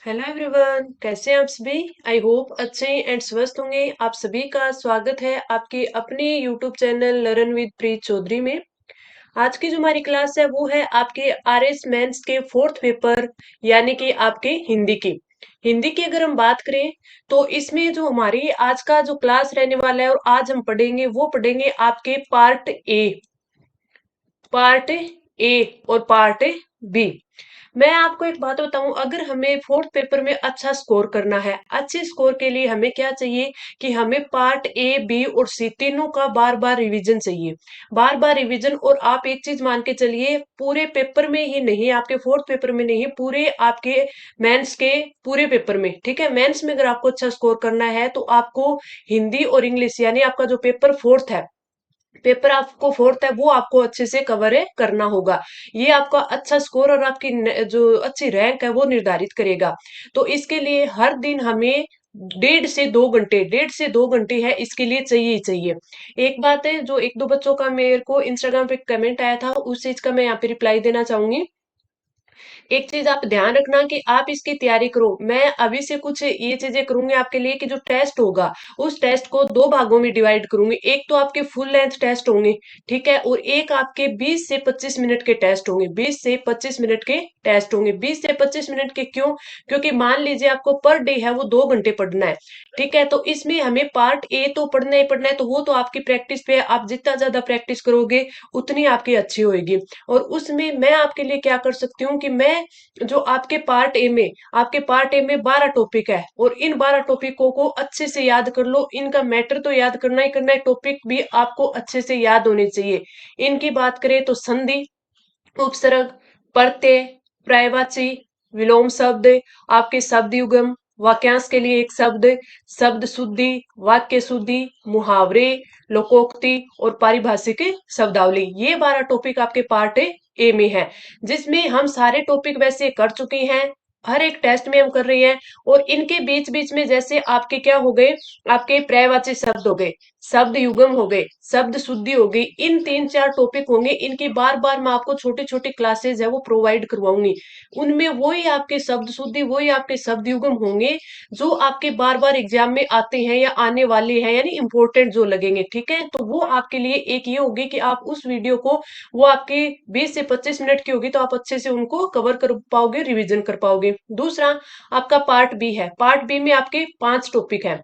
Hello everyone, कैसे हैं आप सभी। आई होप अच्छे एंड स्वस्थ होंगे। आप सभी का स्वागत है आपके अपने यूट्यूब चैनल लर्न विद प्रीत चौधरी में। आज की जो हमारी क्लास है वो है आपके आरएस मेंस के फोर्थ पेपर यानी कि आपके हिंदी की अगर हम बात करें तो इसमें जो हमारी आज का जो क्लास रहने वाला है और आज हम पढ़ेंगे वो पढ़ेंगे आपके पार्ट ए और पार्ट बी। मैं आपको एक बात बताऊं, अगर हमें फोर्थ पेपर में अच्छा स्कोर करना है, अच्छे स्कोर के लिए हमें क्या चाहिए कि हमें पार्ट ए बी और सी तीनों का बार बार रिवीजन चाहिए। बार बार रिवीजन। और आप एक चीज मान के चलिए, पूरे पेपर में ही नहीं, आपके फोर्थ पेपर में नहीं, पूरे आपके मेंस के पूरे पेपर में, ठीक है। मेंस में अगर आपको अच्छा स्कोर करना है तो आपको हिंदी और इंग्लिश यानी आपका जो पेपर आपको फोर्थ है वो आपको अच्छे से कवर है करना होगा। ये आपका अच्छा स्कोर और आपकी जो अच्छी रैंक है वो निर्धारित करेगा। तो इसके लिए हर दिन हमें 1.5 से 2 घंटे है इसके लिए चाहिए ही चाहिए। एक बात है, जो एक दो बच्चों का मेरे को इंस्टाग्राम पे कमेंट आया था, उस चीज का मैं यहाँ पे रिप्लाई देना चाहूंगी। एक चीज आप ध्यान रखना कि आप इसकी तैयारी करो। मैं अभी से कुछ ये चीजें करूंगी आपके लिए कि जो टेस्ट होगा उस टेस्ट को दो भागों में डिवाइड करूंगी। एक तो आपके फुल लेंथ टेस्ट होंगे, ठीक है, और एक आपके 20 से 25 मिनट के टेस्ट होंगे। 20 से 25 मिनट के टेस्ट होंगे। 20 से 25 मिनट के क्यों? क्योंकि मान लीजिए आपको पर डे है वो 2 घंटे पढ़ना है, ठीक है। तो इसमें हमें पार्ट ए तो पढ़ना ही पढ़ना है, तो वो तो आपकी प्रैक्टिस पे है। आप जितना ज्यादा प्रैक्टिस करोगे उतनी आपकी अच्छी होगी। और उसमें मैं आपके लिए क्या कर सकती हूँ कि मैं जो आपके पार्ट ए में 12 टॉपिक है, और इन 12 टॉपिकों को अच्छे से याद कर लो। इनका मैटर तो याद करना ही करना है, टॉपिक भी आपको अच्छे से याद होने चाहिए। इनकी बात करें तो संधि, उपसर्ग, प्रत्यय, पर्यायवाची, विलोम शब्द, आपके शब्द युग्म, वाक्यांश के लिए एक शब्द, शब्द शुद्धि, वाक्य शुद्धि, मुहावरे, लोकोक्ति और पारिभाषिक शब्दावली, ये 12 टॉपिक आपके पार्ट ए में है। जिसमें हम सारे टॉपिक वैसे कर चुके हैं, हर एक टेस्ट में हम कर रहे हैं। और इनके बीच बीच में जैसे आपके क्या हो गए, आपके पर्यायवाची शब्द हो गए, शब्द युग्म हो गए, शब्द शुद्धि हो गई, इन 3-4 टॉपिक होंगे। इनकी बार बार मैं आपको छोटी छोटी क्लासेज है वो प्रोवाइड करवाऊंगी। उनमें वही आपके शब्द शुद्धि, वही आपके शब्द युग्म होंगे जो आपके बार बार एग्जाम में आते हैं या आने वाले हैं, यानी इंपॉर्टेंट जो लगेंगे, ठीक है। तो वो आपके लिए एक ये होगी कि आप उस वीडियो को, वो आपकी 20 से 25 मिनट की होगी, तो आप अच्छे से उनको कवर कर पाओगे, रिवीजन कर पाओगे। दूसरा आपका पार्ट बी है। पार्ट बी में आपके 5 टॉपिक है।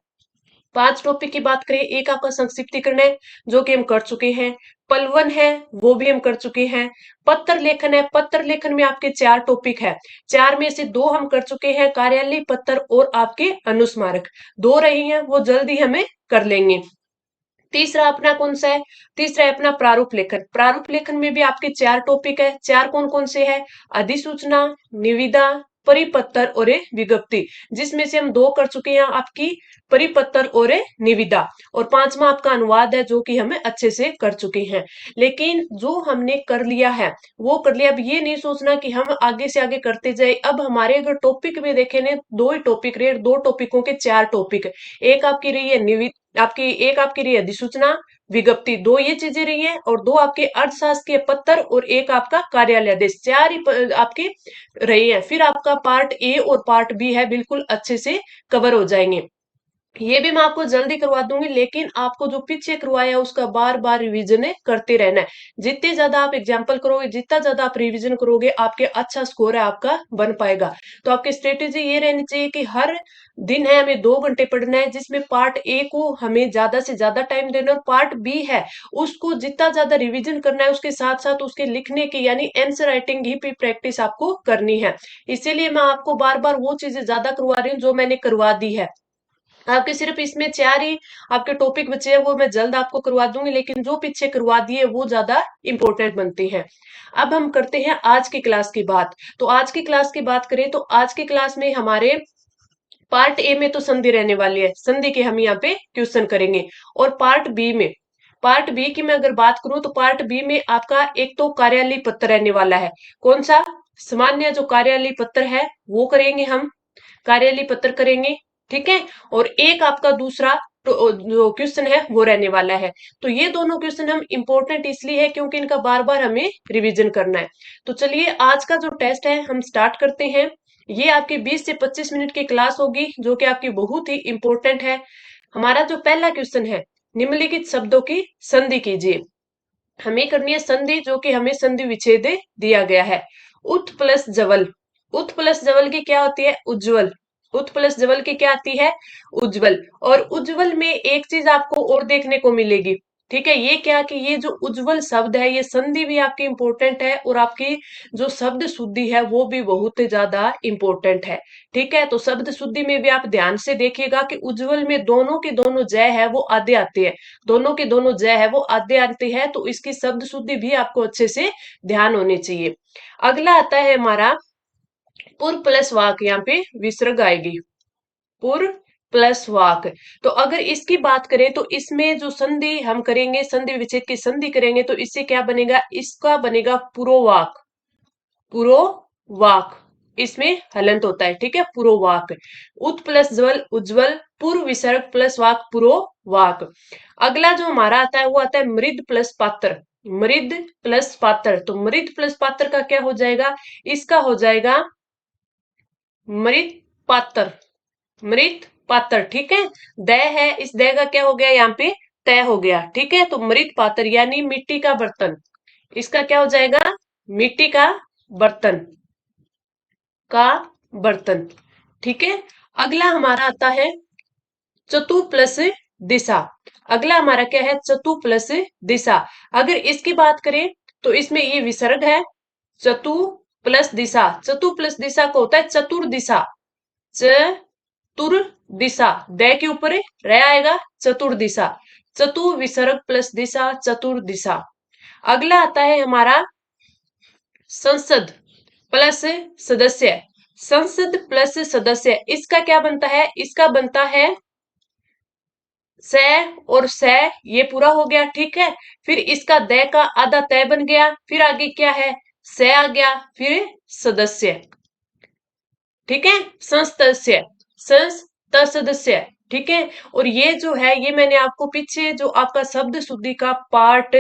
5 टॉपिक की बात करें, एक आपका संक्षिप्तीकरण है जो कि हम कर चुके हैं। पलवन है, वो भी हम कर चुके हैं। पत्र लेखन है, पत्र लेखन में आपके 4 टॉपिक है। 4 में से 2 हम कर चुके हैं, कार्यालय पत्र और आपके अनुस्मारक। 2 रही हैं, वो जल्दी हमें कर लेंगे। तीसरा अपना कौन सा है? तीसरा है अपना प्रारूप लेखन। प्रारूप लेखन में भी आपके 4 टॉपिक है। 4 कौन कौन से है? अधिसूचना, निविदा, परिपत्र और विज्ञप्ति। जिसमें से हम 2 कर चुके हैं, आपकी परिपत्र और निविदा। और 5वां आपका अनुवाद है जो कि हमें अच्छे से कर चुके हैं। लेकिन जो हमने कर लिया है वो कर लिया। अब ये नहीं सोचना कि हम आगे से आगे करते जाए। अब हमारे अगर टॉपिक में देखें ना, 2 ही टॉपिक रहे, 2 टॉपिकों के 4 टॉपिक। एक आपकी रही है आपकी एक आपकी रही है अधिसूचना, विज्ञप्ति, 2 ये चीजें रही है। और 2 आपके अर्थशास्त्रीय पत्र और एक आपका कार्यालय आदेश, 4 ही आपके रही है। फिर आपका पार्ट ए और पार्ट बी है, बिल्कुल अच्छे से कवर हो जाएंगे। ये भी मैं आपको जल्दी करवा दूंगी, लेकिन आपको जो पीछे करवाया उसका बार बार रिवीजन करते रहना है। जितने ज्यादा आप एग्जाम्पल करोगे, जितना ज्यादा आप रिवीजन करोगे, आपके अच्छा स्कोर है आपका बन पाएगा। तो आपकी स्ट्रेटेजी ये रहनी चाहिए कि हर दिन है हमें 2 घंटे पढ़ना है, जिसमें पार्ट ए को हमें ज्यादा से ज्यादा टाइम देना है, और पार्ट बी है उसको जितना ज्यादा रिवीजन करना है, उसके साथ साथ उसके लिखने की यानी आंसर राइटिंग की प्रैक्टिस आपको करनी है। इसीलिए मैं आपको बार बार वो चीजें ज्यादा करवा रही हूँ जो मैंने करवा दी है। आपके सिर्फ इसमें 4 ही आपके टॉपिक बचे हैं, वो मैं जल्द आपको करवा दूंगी, लेकिन जो पीछे करवा दिए वो ज्यादा इंपॉर्टेंट बनते हैं। अब हम करते हैं आज की क्लास की बात। तो आज की क्लास की बात करें तो आज की क्लास में हमारे पार्ट ए में तो संधि रहने वाली है, संधि के हम यहाँ पे क्वेश्चन करेंगे। और पार्ट बी की मैं अगर बात करूं तो पार्ट बी में आपका एक तो कार्यालय पत्र रहने वाला है। कौन सा? सामान्य जो कार्यालय पत्र है वो करेंगे हम, कार्यालय पत्र करेंगे, ठीक है। और एक आपका दूसरा जो क्वेश्चन है वो रहने वाला है। तो ये दोनों क्वेश्चन हम इंपॉर्टेंट इसलिए है क्योंकि इनका बार बार हमें रिवीजन करना है। तो चलिए आज का जो टेस्ट है हम स्टार्ट करते हैं। ये आपकी 20 से 25 मिनट की क्लास होगी जो कि आपकी बहुत ही इंपॉर्टेंट है। हमारा जो पहला क्वेश्चन है, निम्नलिखित शब्दों की संधि कीजिए। हमें करनी है संधि, जो कि हमें संधि विच्छेद दिया गया है। उत प्लस जवल, उत प्लस जवल की क्या होती है? उज्जवल। उत प्लस जवल की क्या आती है? उज्जवल। और उज्जवल में एक चीज आपको और देखने को मिलेगी, ठीक है, ये क्या कि ये जो उज्जवल शब्द है, ये संधि भी आपकी इंपॉर्टेंट है और आपकी जो शब्द शुद्धि है वो भी बहुत ज्यादा इंपॉर्टेंट है। ठीक है, तो शब्द शुद्धि में भी आप ध्यान से देखिएगा कि उज्जवल में दोनों के दोनों जय है वो आधे आते हैं, दोनों के दोनों जय है वो आधे आते हैं, तो इसकी शब्द शुद्धि भी आपको अच्छे से ध्यान होनी चाहिए। अगला आता है हमारा पुर प्लस वाक, यहाँ पे विसर्ग आएगी, पुर प्लस वाक। तो अगर इसकी बात करें तो इसमें जो संधि हम करेंगे, संधि विच्छेद की संधि करेंगे, तो इससे क्या बनेगा? इसका बनेगा पुरोवाक, पुरोवाक। इसमें हलंत होता है, ठीक है, पुरोवाक। उत प्लस ज्वल उज्ज्वल, पूर्व विसर्ग प्लस वाक, पुरोवाक। अगला जो हमारा आता है वो आता है मृद प्लस पात्र, मृद प्लस पात्र। तो मृद प्लस पात्र का क्या हो जाएगा? इसका हो जाएगा मृत पात्र, मृत पात्र, ठीक है। द है, इस द का क्या हो गया? यहाँ पे तय हो गया, ठीक है। तो मृत पात्र यानी मिट्टी का बर्तन, इसका क्या हो जाएगा? मिट्टी का बर्तन, का बर्तन, ठीक है। अगला हमारा आता है चतु प्लस दिशा। अगला हमारा क्या है? चतु प्लस दिशा। अगर इसकी बात करें तो इसमें ये विसर्ग है, चतु प्लस दिशा। चतु प्लस दिशा को होता है चतुर दिशा, चतुर दिशा। द के ऊपर रह आएगा, चतुर दिशा। चतु विसर्ग प्लस दिशा, चतुर दिशा। अगला आता है हमारा संसद प्लस सदस्य, संसद प्लस सदस्य। इसका क्या बनता है? इसका बनता है स और स, ये पूरा हो गया, ठीक है। फिर इसका द का आधा तय बन गया, फिर आगे क्या है? स आ गया, फिर सदस्य, ठीक है, संसदस्य, संसदस्य, ठीक है। और ये जो है, ये मैंने आपको पीछे जो आपका शब्द शुद्धि का पार्ट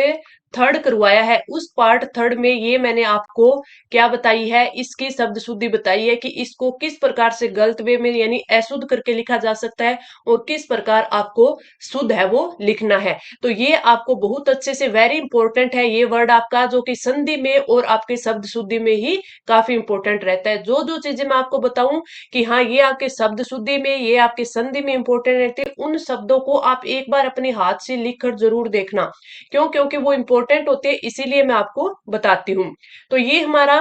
थर्ड करवाया है, उस पार्ट थर्ड में ये मैंने आपको क्या बताई है? इसकी शब्द शुद्धि बताई है कि इसको किस प्रकार से गलत वे में यानी अशुद्ध करके लिखा जा सकता है और किस प्रकार आपको शुद्ध है वो लिखना है। तो ये आपको बहुत अच्छे से, वेरी इंपॉर्टेंट है ये वर्ड आपका, जो कि संधि में और आपके शब्द शुद्धि में ही काफी इंपॉर्टेंट रहता है। जो जो चीजें मैं आपको बताऊं कि हाँ ये आपके शब्द शुद्धि में, ये आपके संधि में इंपॉर्टेंट रहते हैं, उन शब्दों को आप एक बार अपने हाथ से लिख कर जरूर देखना। क्यों? क्योंकि वो इंपॉर्टेंट होते हैं, इसीलिए मैं आपको बताती हूँ। तो ये हमारा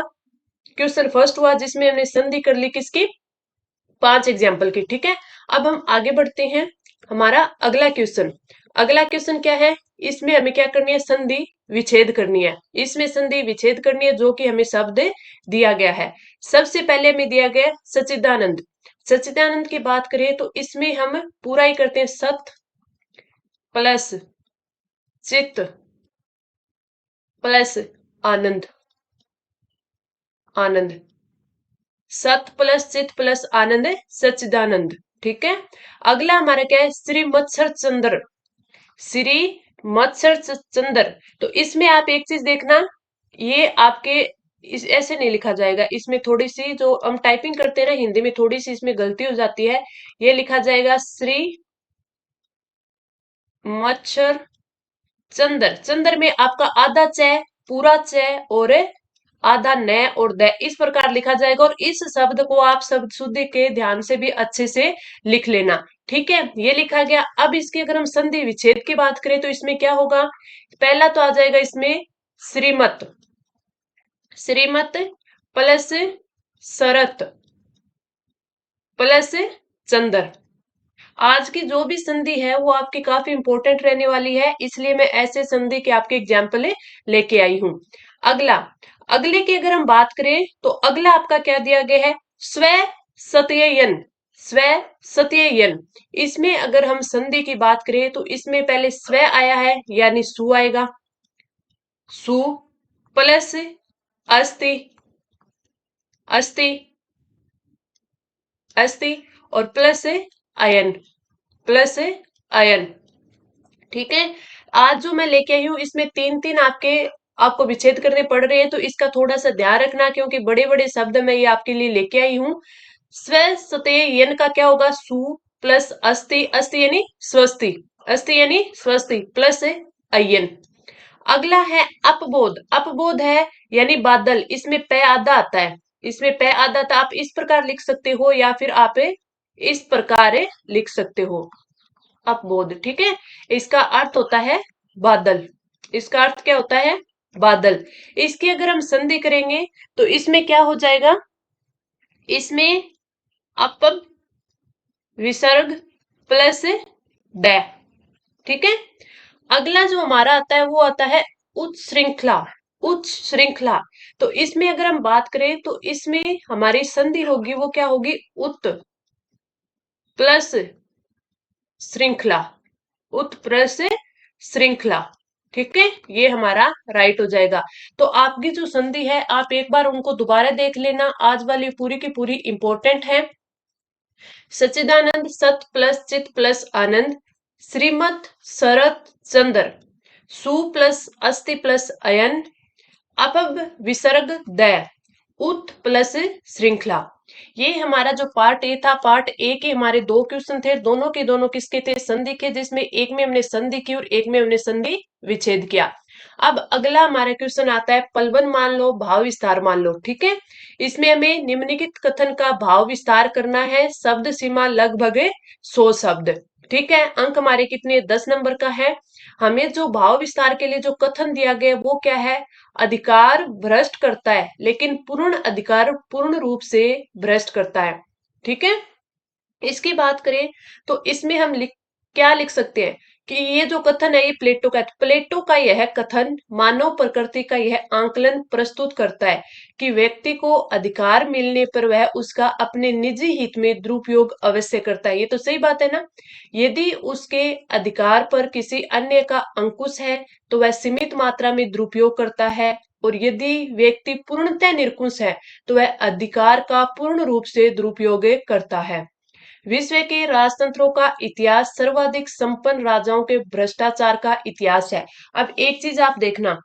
क्वेश्चन फर्स्ट हुआ जिसमें हमने संधि कर ली किसकी? 5 एग्जाम्पल की, ठीक है। अब हम आगे बढ़ते हैं, हमारा अगला क्वेश्चन। अगला क्वेश्चन क्या है? इसमें हमें क्या करनी है? संधि विच्छेद करनी है। इसमें संधि विच्छेद करनी है, जो कि हमें शब्द दिया गया है। सबसे पहले हमें दिया गया सच्चिदानंद। सच्चिदानंद की बात करें तो इसमें हम पूरा ही करते हैं, सत प्लस चित प्लस आनंद, आनंद। सत प्लस चित प्लस आनंद, सच्चिदानंद, ठीक है। अगला हमारा क्या है? श्री मत्सर चंद्र, श्री मत्सर चंद्र। तो इसमें आप एक चीज देखना, ये आपके इस ऐसे नहीं लिखा जाएगा, इसमें थोड़ी सी जो हम टाइपिंग करते हैं ना हिंदी में, थोड़ी सी इसमें गलती हो जाती है। ये लिखा जाएगा श्री मत्सर चंद्र। चंद्र में आपका आधा च, पूरा च और आधा न और द, इस प्रकार लिखा जाएगा। और इस शब्द को आप शब्द शुद्धि के ध्यान से भी अच्छे से लिख लेना, ठीक है। ये लिखा गया। अब इसकी अगर हम संधि विच्छेद की बात करें तो इसमें क्या होगा? पहला तो आ जाएगा इसमें श्रीमत, श्रीमत प्लस शरत प्लस चंद्र। आज की जो भी संधि है वो आपकी काफी इंपॉर्टेंट रहने वाली है, इसलिए मैं ऐसे संधि के आपके एग्जाम्पल लेके आई हूं। अगला, अगले की अगर हम बात करें तो अगला आपका क्या दिया गया है? स्व सत्ययन, स्व सत्ययन। इसमें अगर हम संधि की बात करें तो इसमें पहले स्व आया है यानी सु आएगा, सु प्लस अस्ति, अस्ति, अस्ति और प्लस अयन, प्लस अयन, ठीक है। आज जो मैं लेके आई हूँ इसमें तीन तीन आपके आपको विच्छेद करने पड़ रहे हैं, तो इसका थोड़ा सा ध्यान रखना, क्योंकि बड़े बड़े शब्द मैं ये आपके लिए लेके आई हूँ। स्वस्थेयन का क्या होगा? सु प्लस अस्ति, अस्ति यानी स्वस्ति, अस्ति यानी स्वस्ति प्लस अयन। अगला है अपबोध। अपबोध है यानी बादल, इसमें पे आधा आता है, इसमें पे आधा आता, आप इस प्रकार लिख सकते हो या फिर आप इस प्रकार लिख सकते हो, अपबोध। ठीक है, इसका अर्थ होता है बादल, इसका अर्थ क्या होता है? बादल। इसकी अगर हम संधि करेंगे तो इसमें क्या हो जाएगा? इसमें अपब विसर्ग प्लस ड। ठीक है, अगला जो हमारा आता है वो आता है उच्च श्रृंखला। उच्च श्रृंखला, तो इसमें अगर हम बात करें तो इसमें हमारी संधि होगी, वो क्या होगी? उत प्लस श्रृंखला, उत प्लस श्रृंखला। ठीक है, ये हमारा राइट हो जाएगा। तो आपकी जो संधि है आप एक बार उनको दोबारा देख लेना, आज वाली पूरी की पूरी इंपॉर्टेंट है। सच्चिदानंद सत प्लस चित प्लस आनंद, श्रीमत शरत चंद्र, सु प्लस अस्ति प्लस अयन, अपब विसर्ग दय, उत प्लस श्रृंखला। ये हमारा जो पार्ट ए था, पार्ट ए के हमारे दो क्वेश्चन थे, दोनों के दोनों किसके थे? संधि के, जिसमें एक में हमने संधि की और एक में हमने संधि विच्छेद किया। अब अगला हमारा क्वेश्चन आता है पलवन मान लो, भाव विस्तार मान लो। ठीक है, इसमें हमें निम्नलिखित कथन का भाव विस्तार करना है, शब्द सीमा लगभग 100 शब्द। ठीक है, अंक हमारे कितने? 10 नंबर का है। हमें जो भाव विस्तार के लिए जो कथन दिया गया वो क्या है? अधिकार भ्रष्ट करता है, लेकिन पूर्ण अधिकार पूर्ण रूप से भ्रष्ट करता है। ठीक है, इसकी बात करें तो इसमें हम क्या लिख सकते हैं कि ये जो कथन है ये प्लेटो का है। प्लेटो का यह कथन मानव प्रकृति का यह आंकलन प्रस्तुत करता है कि व्यक्ति को अधिकार मिलने पर वह उसका अपने निजी हित में दुरुपयोग अवश्य करता है। ये तो सही बात है ना? यदि उसके अधिकार पर किसी अन्य का अंकुश है तो वह सीमित मात्रा में दुरुपयोग करता है, और यदि व्यक्ति पूर्णतः निरंकुश है तो वह अधिकार का पूर्ण रूप से दुरुपयोग करता है। विश्व के राजतंत्रों का इतिहास सर्वाधिक संपन्न राजाओं के भ्रष्टाचार का इतिहास है। अब एक चीज आप देखना,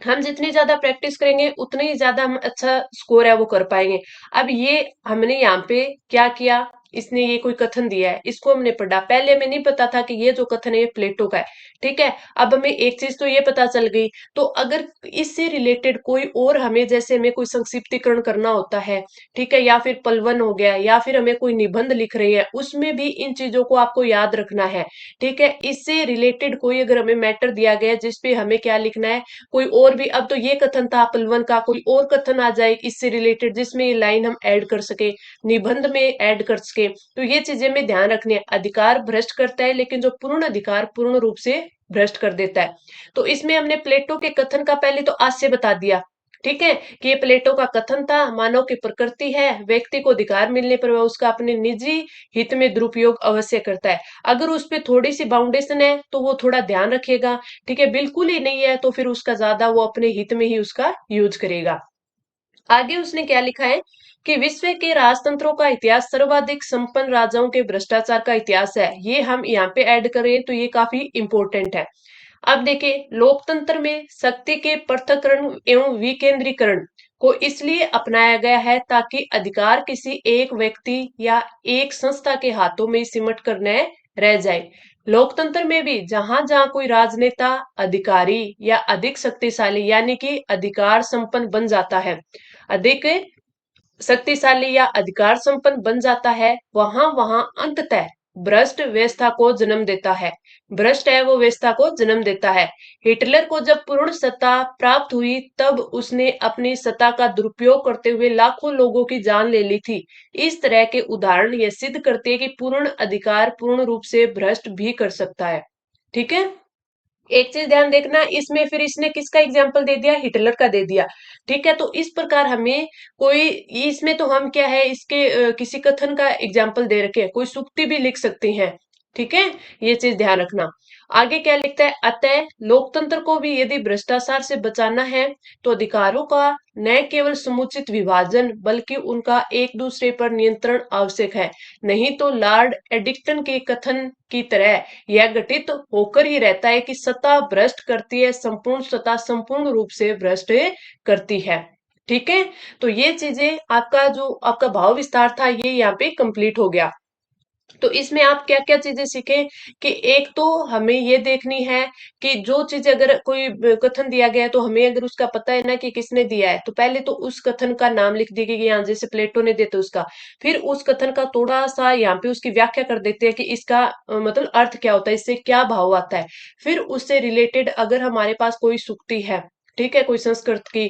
हम जितनी ज्यादा प्रैक्टिस करेंगे उतने ही ज्यादा हम अच्छा स्कोर है वो कर पाएंगे। अब ये हमने यहाँ पे क्या किया, इसने ये कोई कथन दिया है, इसको हमने पढ़ा, पहले हमें नहीं पता था कि ये जो कथन है ये प्लेटो का है। ठीक है, अब हमें एक चीज तो ये पता चल गई। तो अगर इससे रिलेटेड कोई और हमें, जैसे हमें कोई संक्षिप्तीकरण करना होता है, ठीक है, या फिर पलवन हो गया, या फिर हमें कोई निबंध लिख रही है, उसमें भी इन चीजों को आपको याद रखना है। ठीक है, इससे रिलेटेड कोई अगर हमें मैटर दिया गया है जिसपे हमें क्या लिखना है, कोई और भी, अब तो ये कथन था पलवन का, कोई और कथन आ जाए इससे रिलेटेड जिसमें ये लाइन हम ऐड कर सके, निबंध में ऐड कर सके, तो ये चीजें में ध्यान रखनी है। अधिकार भ्रष्ट करता है, लेकिन जो पूर्ण अधिकार पूर्ण रूप से भ्रष्ट कर देता है। तो इसमें हमने प्लेटो के कथन का पहले तो आशय बता दिया। ठीक है, कि ये प्लेटो का कथन था, मानव की प्रकृति है, व्यक्ति को अधिकार मिलने पर वह उसका अपने निजी हित में दुरुपयोग अवश्य करता है। अगर उस पर थोड़ी सी बाउंडेशन है तो वो थोड़ा ध्यान रखेगा। ठीक है, बिल्कुल ही नहीं है तो फिर उसका ज्यादा वो अपने हित में ही उसका यूज करेगा। आगे उसने क्या लिखा है कि विश्व के राजतंत्रों का इतिहास सर्वाधिक संपन्न राजाओं के भ्रष्टाचार का इतिहास है। ये हम यहाँ पे ऐड करें तो ये काफी इंपॉर्टेंट है। अब देखिए, लोकतंत्र में शक्ति के पृथक्करण एवं विकेंद्रीकरण को इसलिए अपनाया गया है ताकि अधिकार किसी एक व्यक्ति या एक संस्था के हाथों में सिमट कर न रह जाए। लोकतंत्र में भी जहां जहां कोई राजनेता अधिकारी या अधिक शक्तिशाली यानी कि अधिकार संपन्न बन जाता है, अधिक शक्तिशाली या अधिकार संपन्न बन जाता है, वहां वहां अंततः भ्रष्ट व्यवस्था को जन्म देता है। भ्रष्ट है वो व्यवस्था को जन्म देता है। हिटलर को जब पूर्ण सत्ता प्राप्त हुई तब उसने अपनी सत्ता का दुरुपयोग करते हुए लाखों लोगों की जान ले ली थी। इस तरह के उदाहरण यह सिद्ध करते हैं कि पूर्ण अधिकार पूर्ण रूप से भ्रष्ट भी कर सकता है। ठीक है, एक चीज ध्यान देखना, इसमें फिर इसने किसका एग्जाम्पल दे दिया? हिटलर का दे दिया। ठीक है, तो इस प्रकार हमें कोई, इसमें तो हम क्या है इसके किसी कथन का एग्जाम्पल दे रखे हैं, कोई सूक्ति भी लिख सकते हैं। ठीक है, ये चीज ध्यान रखना। आगे क्या लिखता है, अतः लोकतंत्र को भी यदि भ्रष्टाचार से बचाना है तो अधिकारों का न केवल समुचित विभाजन बल्कि उनका एक दूसरे पर नियंत्रण आवश्यक है। नहीं तो लॉर्ड एडिक्टन के कथन की तरह यह घटित होकर ही रहता है कि सत्ता भ्रष्ट करती है, संपूर्ण सत्ता संपूर्ण रूप से भ्रष्ट करती है। ठीक है, तो ये चीजें आपका जो आपका भाव विस्तार था ये यहाँ पे कंप्लीट हो गया। तो इसमें आप क्या क्या चीजें सीखे कि एक तो हमें ये देखनी है कि जो चीज अगर कोई कथन दिया गया है तो हमें अगर उसका पता है ना कि किसने दिया है तो पहले तो उस कथन का नाम लिख देंगे कि यहाँ जैसे प्लेटो ने दिया तो उसका, फिर उस कथन का थोड़ा सा यहाँ पे उसकी व्याख्या कर देते हैं कि इसका मतलब अर्थ क्या होता है, इससे क्या भाव आता है। फिर उससे रिलेटेड अगर हमारे पास कोई सूक्ति है, ठीक है, कोई संस्कृत की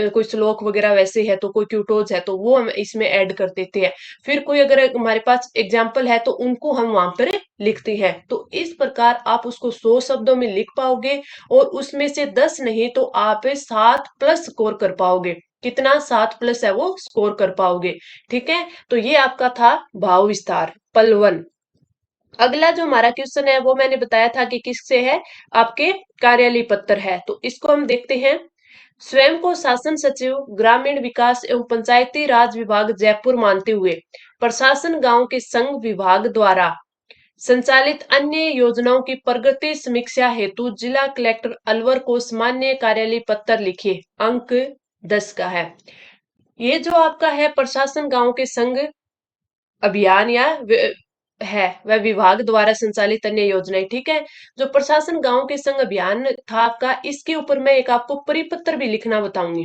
कोई श्लोक वगैरह वैसे है तो कोई क्यूटोज है तो वो हम इसमें ऐड कर देते हैं। फिर कोई अगर हमारे पास एग्जाम्पल है तो उनको हम वहां पर लिखते हैं। तो इस प्रकार आप उसको 100 शब्दों में लिख पाओगे और उसमें से 10 नहीं तो आप 7+ स्कोर कर पाओगे। कितना 7+ है वो स्कोर कर पाओगे। ठीक है, तो ये आपका था भाव विस्तार पल 1। अगला जो हमारा क्वेश्चन है वो मैंने बताया था कि किससे है, आपके कार्यालय पत्र है। तो इसको हम देखते हैं। स्वयं को शासन सचिव ग्रामीण विकास एवं पंचायती राज विभाग जयपुर मानते हुए प्रशासन गांव के संघ विभाग द्वारा संचालित अन्य योजनाओं की प्रगति समीक्षा हेतु जिला कलेक्टर अलवर को सामान्य कार्यालय पत्र लिखिए। अंक 10 का है। ये जो आपका है प्रशासन गांव के संघ अभियान या है वह विभाग द्वारा संचालित अन्य योजनाएं। ठीक है, जो प्रशासन गांव के संग अभियान था आपका, इसके ऊपर मैं एक आपको परिपत्र भी लिखना बताऊंगी।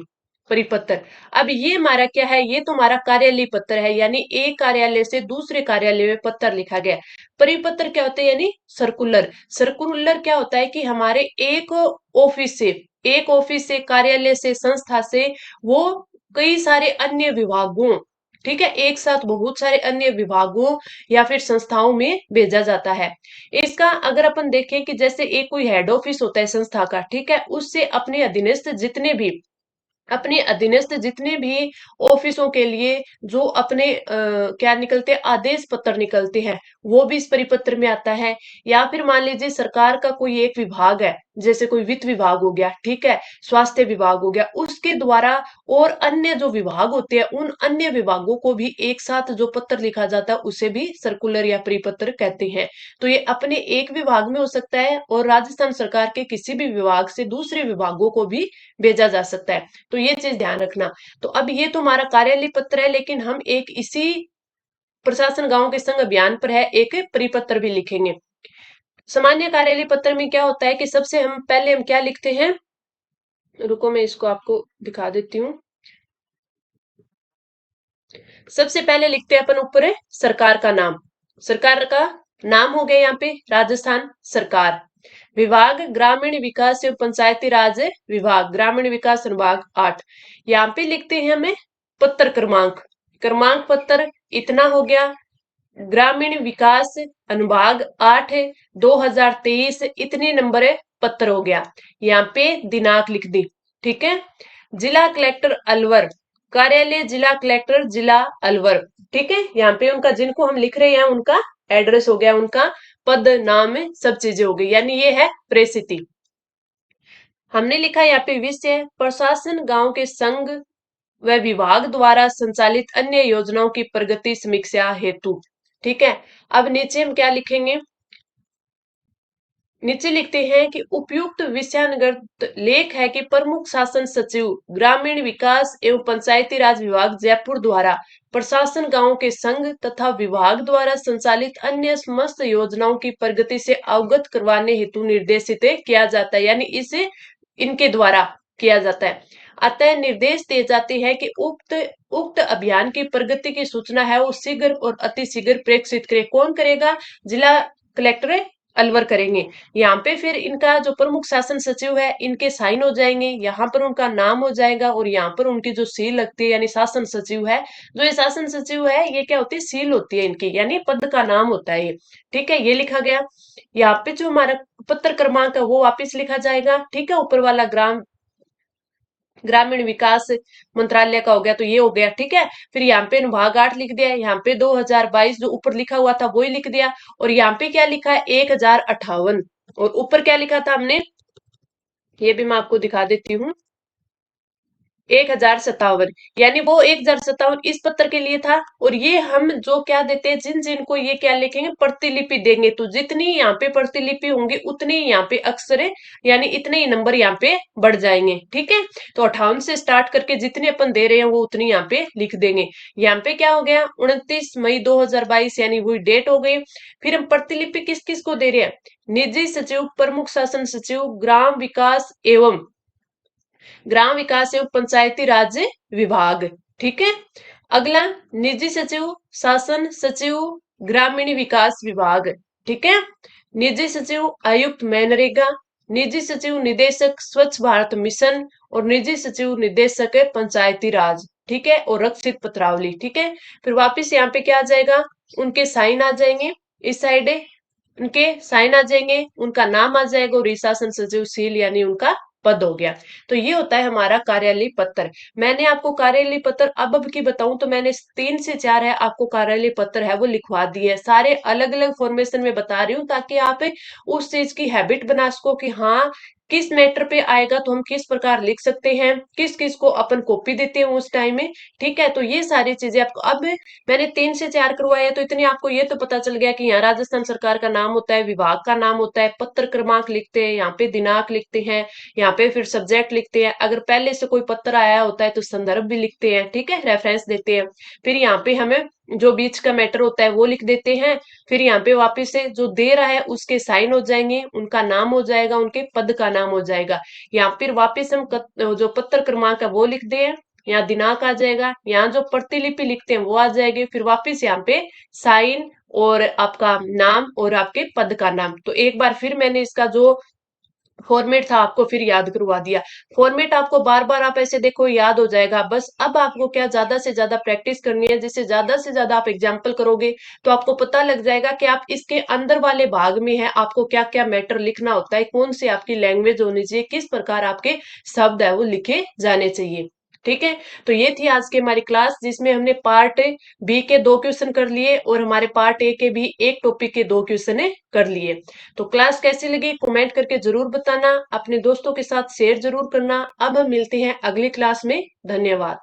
परिपत्र, अब ये हमारा क्या है, ये तो हमारा कार्यालय पत्र है, यानी एक कार्यालय से दूसरे कार्यालय में पत्र लिखा गया। परिपत्र क्या होता है, यानी सर्कुलर। सर्कुलर क्या होता है कि हमारे एक ऑफिस से कार्यालय से संस्था से वो कई सारे अन्य विभागों, ठीक है, एक साथ बहुत सारे अन्य विभागों या फिर संस्थाओं में भेजा जाता है। इसका अगर अपन देखें कि जैसे एक कोई हेड ऑफिस होता है संस्था का, ठीक है, उससे अपने अधीनस्थ जितने भी ऑफिसों के लिए जो अपने क्या निकलते हैं, आदेश पत्र निकलते हैं, वो भी इस परिपत्र में आता है। या फिर मान लीजिए सरकार का कोई एक विभाग है, जैसे कोई वित्त विभाग हो गया, ठीक है, स्वास्थ्य विभाग हो गया, उसके द्वारा और अन्य जो विभाग होते हैं उन अन्य विभागों को भी एक साथ जो पत्र लिखा जाता है उसे भी सर्कुलर या परिपत्र कहते हैं। तो ये अपने एक विभाग में हो सकता है और राजस्थान सरकार के किसी भी विभाग से दूसरे विभागों को भी भेजा जा सकता है। तो ये चीज ध्यान रखना। तो अब ये तो हमारा कार्यालय पत्र है, लेकिन हम एक इसी प्रशासन गांव के संग अभियान पर है एक परिपत्र भी लिखेंगे। सामान्य कार्यालय पत्र में क्या होता है कि सबसे हम पहले हम क्या लिखते हैं, रुको मैं इसको आपको दिखा देती हूँ। सबसे पहले लिखते हैं अपन ऊपर है सरकार का नाम। सरकार का नाम हो गया यहाँ पे राजस्थान सरकार। विभाग ग्रामीण विकास एवं पंचायती राज विभाग, ग्रामीण विकास विभाग 8। यहाँ पे लिखते हैं हमें पत्र क्रमांक। क्रमांक पत्र इतना हो गया। ग्रामीण विकास अनुभाग 8 2023 इतने नंबर है पत्र हो गया। यहाँ पे दिनांक लिख दी। ठीक है, जिला कलेक्टर अलवर, कार्यालय जिला कलेक्टर जिला अलवर। ठीक है, यहाँ पे उनका जिनको हम लिख रहे हैं उनका एड्रेस हो गया, उनका पद नाम सब चीजें हो गई, यानी ये है प्रेसिति। हमने लिखा यहाँ पे विषय प्रशासन गांव के संघ व विभाग द्वारा संचालित अन्य योजनाओं की प्रगति समीक्षा हेतु। ठीक है, अब नीचे हम क्या लिखेंगे, नीचे लिखते हैं कि उपयुक्त विषयानुगत लेख है कि प्रमुख शासन सचिव ग्रामीण विकास एवं पंचायती राज विभाग जयपुर द्वारा प्रशासन गांव के संघ तथा विभाग द्वारा संचालित अन्य समस्त योजनाओं की प्रगति से अवगत करवाने हेतु निर्देशित किया जाता है, यानी इसे इनके द्वारा किया जाता है। अतः निर्देश दिए जाते हैं कि उक्त उक्त अभियान की प्रगति की सूचना है वो शीघ्र और अति शीघ्र प्रेषित करे। कौन करेगा, जिला कलेक्टर अलवर करेंगे। यहाँ पे फिर इनका जो प्रमुख शासन सचिव है इनके साइन हो जाएंगे, यहाँ पर उनका नाम हो जाएगा और यहाँ पर उनकी जो सील लगती है, यानी शासन सचिव है, जो ये शासन सचिव है ये क्या होती है, सील होती है इनकी, यानी पद का नाम होता है ये। ठीक है, ये लिखा गया। यहाँ पे जो हमारा पत्र क्रमांक है वो वापिस लिखा जाएगा। ठीक है, ऊपर वाला ग्राम ग्रामीण विकास मंत्रालय का हो गया, तो ये हो गया, ठीक है। फिर यहाँ पे अनुभाग 8 लिख दिया, यहाँ पे 2022 जो ऊपर लिखा हुआ था वही लिख दिया, और यहाँ पे क्या लिखा है 1058, और ऊपर क्या लिखा था हमने, ये भी मैं आपको दिखा देती हूँ, 1057, यानी वो 1057 इस पत्र के लिए था। और ये हम जो क्या देते हैं, जिन जिनको ये क्या लिखेंगे, प्रतिलिपि देंगे, तो जितनी यहाँ पे प्रतिलिपि होंगी उतनी यहाँ पे अक्षर यानी इतने ही नंबर यहाँ पे बढ़ जाएंगे, ठीक है। तो 58 से स्टार्ट करके जितने अपन दे रहे हैं वो उतनी यहाँ पे लिख देंगे। यहाँ पे क्या हो गया 29 मई 2022, यानी वही डेट हो गई। फिर हम प्रतिलिपि किस किस को दे रहे हैं, निजी सचिव, प्रमुख शासन सचिव, ग्राम विकास एवं पंचायती राज विभाग, ठीक है। अगला, निजी सचिव, शासन सचिव, ग्रामीण विकास विभाग, ठीक है। निजी सचिव आयुक्त मनरेगा, निजी सचिव निदेशक स्वच्छ भारत मिशन, और निजी सचिव निदेशक पंचायती राज, ठीक है, और रक्षित पत्रावली, ठीक है। फिर वापिस यहाँ पे क्या आ जाएगा, उनके साइन आ जाएंगे, इस साइड उनके साइन आ जाएंगे, उनका नाम आ जाएगा, और शासन सचिव सील यानी उनका पद हो गया। तो ये होता है हमारा कार्यालय पत्र। मैंने आपको कार्यालय पत्र अब की बताऊं तो मैंने 3 से 4 है आपको कार्यालय पत्र है वो लिखवा दिए है, सारे अलग अलग फॉर्मेशन में बता रही हूँ, ताकि आप उस चीज की हैबिट बना सको कि हाँ किस मैटर पे आएगा तो हम किस प्रकार लिख सकते हैं, किस किस को अपन कॉपी देते हैं उस टाइम में, ठीक है। तो ये सारी चीजें आपको अब मैंने 3 से 4 करवाया, तो इतने आपको ये तो पता चल गया कि यहाँ राजस्थान सरकार का नाम होता है, विभाग का नाम होता है, पत्र क्रमांक लिखते हैं, यहाँ पे दिनांक लिखते हैं, यहाँ पे फिर सब्जेक्ट लिखते हैं, अगर पहले से कोई पत्र आया होता है तो संदर्भ भी लिखते हैं, ठीक है, रेफरेंस देते हैं। फिर यहाँ पे हमें जो बीच का मैटर होता है वो लिख देते हैं। फिर यहाँ पे वापिस से जो दे रहा है उसके साइन हो जाएंगे, उनका नाम हो जाएगा, उनके पद का नाम हो जाएगा। यहाँ फिर वापिस हम जो पत्र क्रमांक है वो लिख दे, यहाँ दिनांक आ जाएगा, यहाँ जो प्रतिलिपि लिखते हैं वो आ जाएगी, फिर वापिस यहाँ पे साइन और आपका नाम और आपके पद का नाम। तो एक बार फिर मैंने इसका जो फॉर्मेट था आपको फिर याद करवा दिया। फॉर्मेट आपको बार बार आप ऐसे देखो याद हो जाएगा, बस अब आपको क्या ज्यादा से ज्यादा प्रैक्टिस करनी है, जिससे ज्यादा से ज्यादा आप एग्जाम्पल करोगे तो आपको पता लग जाएगा कि आप इसके अंदर वाले भाग में है आपको क्या क्या मैटर लिखना होता है, कौन सी आपकी लैंग्वेज होनी चाहिए, किस प्रकार आपके शब्द है वो लिखे जाने चाहिए, ठीक है। तो ये थी आज की हमारी क्लास, जिसमें हमने पार्ट बी के 2 क्वेश्चन कर लिए और हमारे पार्ट ए के भी एक टॉपिक के 2 क्वेश्चन कर लिए। तो क्लास कैसी लगी कमेंट करके जरूर बताना, अपने दोस्तों के साथ शेयर जरूर करना। अब हम मिलते हैं अगली क्लास में, धन्यवाद।